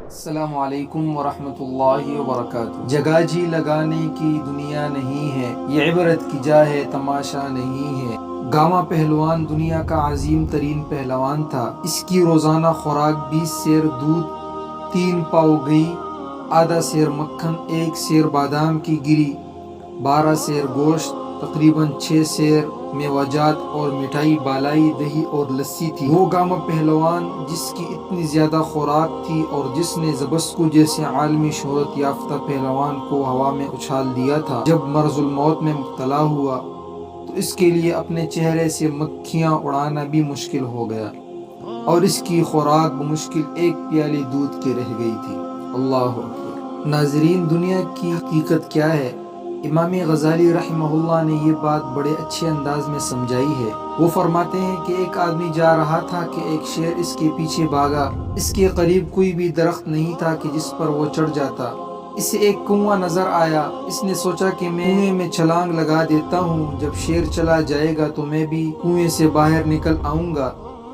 السلام علیکم ورحمۃ اللہ وبرکاتہ۔ جگہ جی لگانے کی دنیا نہیں ہے، یہ عبرت کی جا ہے تماشا نہیں ہے۔ گاما پہلوان دنیا کا عظیم ترین پہلوان تھا۔ اس کی روزانہ خوراک 20 سیر دودھ، 3 پاؤ گھی، آدھا سیر مکھن، 1 سیر بادام کی گری، 12 سیر گوشت، تقریباً 6 سیر میوجات اور مٹھائی، بالائی دہی اور لسی تھی۔ وہ گاما پہلوان جس کی اتنی زیادہ خوراک تھی اور جس نے زبسکو جیسے عالمی شہرت یافتہ پہلوان کو ہوا میں اچھال دیا تھا، جب مرض الموت میں مبتلا ہوا تو اس کے لیے اپنے چہرے سے مکھیاں اڑانا بھی مشکل ہو گیا اور اس کی خوراک بمشکل 1 پیالے دودھ کی رہ گئی تھی۔ اللہ اکبر۔ ناظرین، دنیا کی حقیقت کیا ہے؟ امام غزالی رحمہ اللہ نے یہ بات بڑے اچھے انداز میں سمجھائی ہے۔ وہ فرماتے ہیں کہ ایک آدمی جا رہا تھا کہ ایک شیر اس کے پیچھے بھاگا۔ اس کے قریب کوئی بھی درخت نہیں تھا کہ جس پر وہ چڑھ جاتا۔ اسے ایک کنواں نظر آیا۔ اس نے سوچا کہ میں کنویں میں چھلانگ لگا دیتا ہوں، جب شیر چلا جائے گا تو میں بھی کنویں سے باہر نکل آؤں گا۔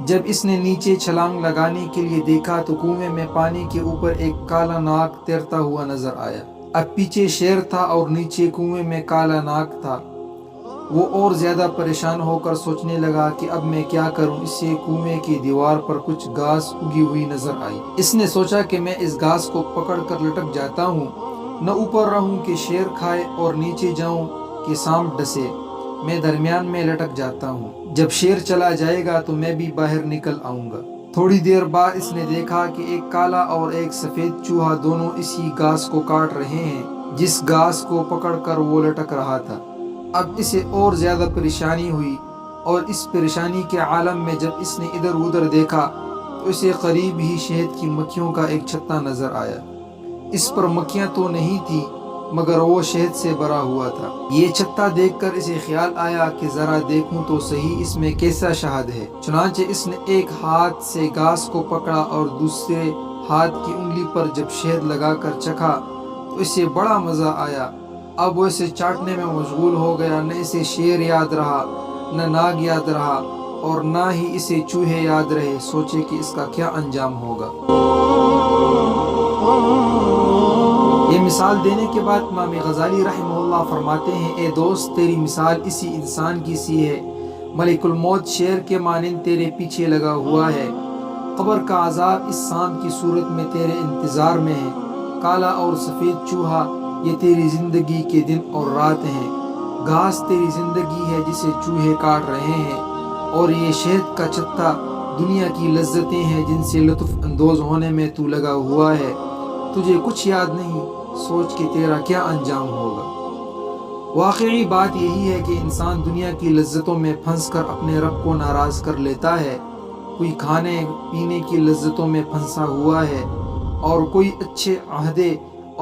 جب اس نے نیچے چھلانگ لگانے کے لیے دیکھا تو کنویں میں پانی کے اوپر ایک کالا ناگ تیرتا ہوا نظر آیا۔ اب پیچھے شیر تھا اور نیچے کنویں میں کالا ناگ تھا۔ وہ اور زیادہ پریشان ہو کر سوچنے لگا کہ اب میں کیا کروں۔ اسے کنویں کی دیوار پر کچھ گھاس اگی ہوئی نظر آئی۔ اس نے سوچا کہ میں اس گھاس کو پکڑ کر لٹک جاتا ہوں، نہ اوپر رہوں کہ شیر کھائے اور نیچے جاؤں کہ سانپ ڈسے۔ میں درمیان میں لٹک جاتا ہوں، جب شیر چلا جائے گا تو میں بھی باہر نکل آؤں گا۔ تھوڑی دیر بعد اس نے دیکھا کہ ایک کالا اور ایک سفید چوہا دونوں اسی گھاس کو کاٹ رہے ہیں جس گھاس کو پکڑ کر وہ لٹک رہا تھا۔ اب اسے اور زیادہ پریشانی ہوئی اور اس پریشانی کے عالم میں جب اس نے ادھر ادھر دیکھا تو اسے قریب ہی شہد کی مکھیوں کا ایک چھتا نظر آیا۔ اس پر مکھیاں تو نہیں تھی مگر وہ شہد سے بھرا ہوا تھا۔ یہ چھتا دیکھ کر اسے خیال آیا کہ ذرا دیکھوں تو صحیح اس میں کیسا شہد ہے۔ چنانچہ اس نے ایک ہاتھ سے گھاس کو پکڑا اور دوسرے ہاتھ کی انگلی پر جب شہد لگا کر چکھا تو اسے بڑا مزہ آیا۔ اب وہ اسے چاٹنے میں مشغول ہو گیا۔ نہ اسے شیر یاد رہا، نہ ناگ یاد رہا اور نہ ہی اسے چوہے یاد رہے۔ سوچے کہ اس کا کیا انجام ہوگا۔ یہ مثال دینے کے بعد امام غزالی رحمہ اللہ فرماتے ہیں، اے دوست، تیری مثال اسی انسان کی سی ہے۔ ملک الموت شیر کے مانند تیرے پیچھے لگا ہوا ہے۔ قبر کا عذاب اس سانپ کی صورت میں تیرے انتظار میں ہے۔ کالا اور سفید چوہا یہ تیری زندگی کے دن اور رات ہیں۔ گھاس تیری زندگی ہے جسے چوہے کاٹ رہے ہیں، اور یہ شہد کا چھتا دنیا کی لذتیں ہیں جن سے لطف اندوز ہونے میں تو لگا ہوا ہے۔ تجھے کچھ یاد نہیں، سوچ کہ تیرا کیا انجام ہوگا۔ واقعی بات یہی ہے کہ انسان دنیا کی لذتوں میں پھنس کر اپنے رب کو ناراض کر لیتا ہے۔ کوئی کھانے پینے کی لذتوں میں پھنسا ہوا ہے اور کوئی اچھے عہدے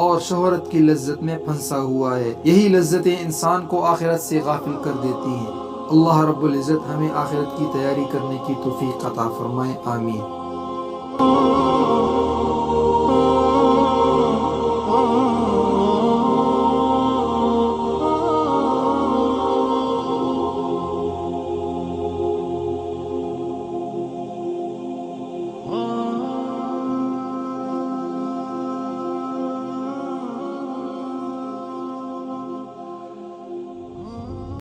اور شہرت کی لذت میں پھنسا ہوا ہے۔ یہی لذتیں انسان کو آخرت سے غافل کر دیتی ہیں۔ اللہ رب العزت ہمیں آخرت کی تیاری کرنے کی توفیق عطا فرمائے، آمین۔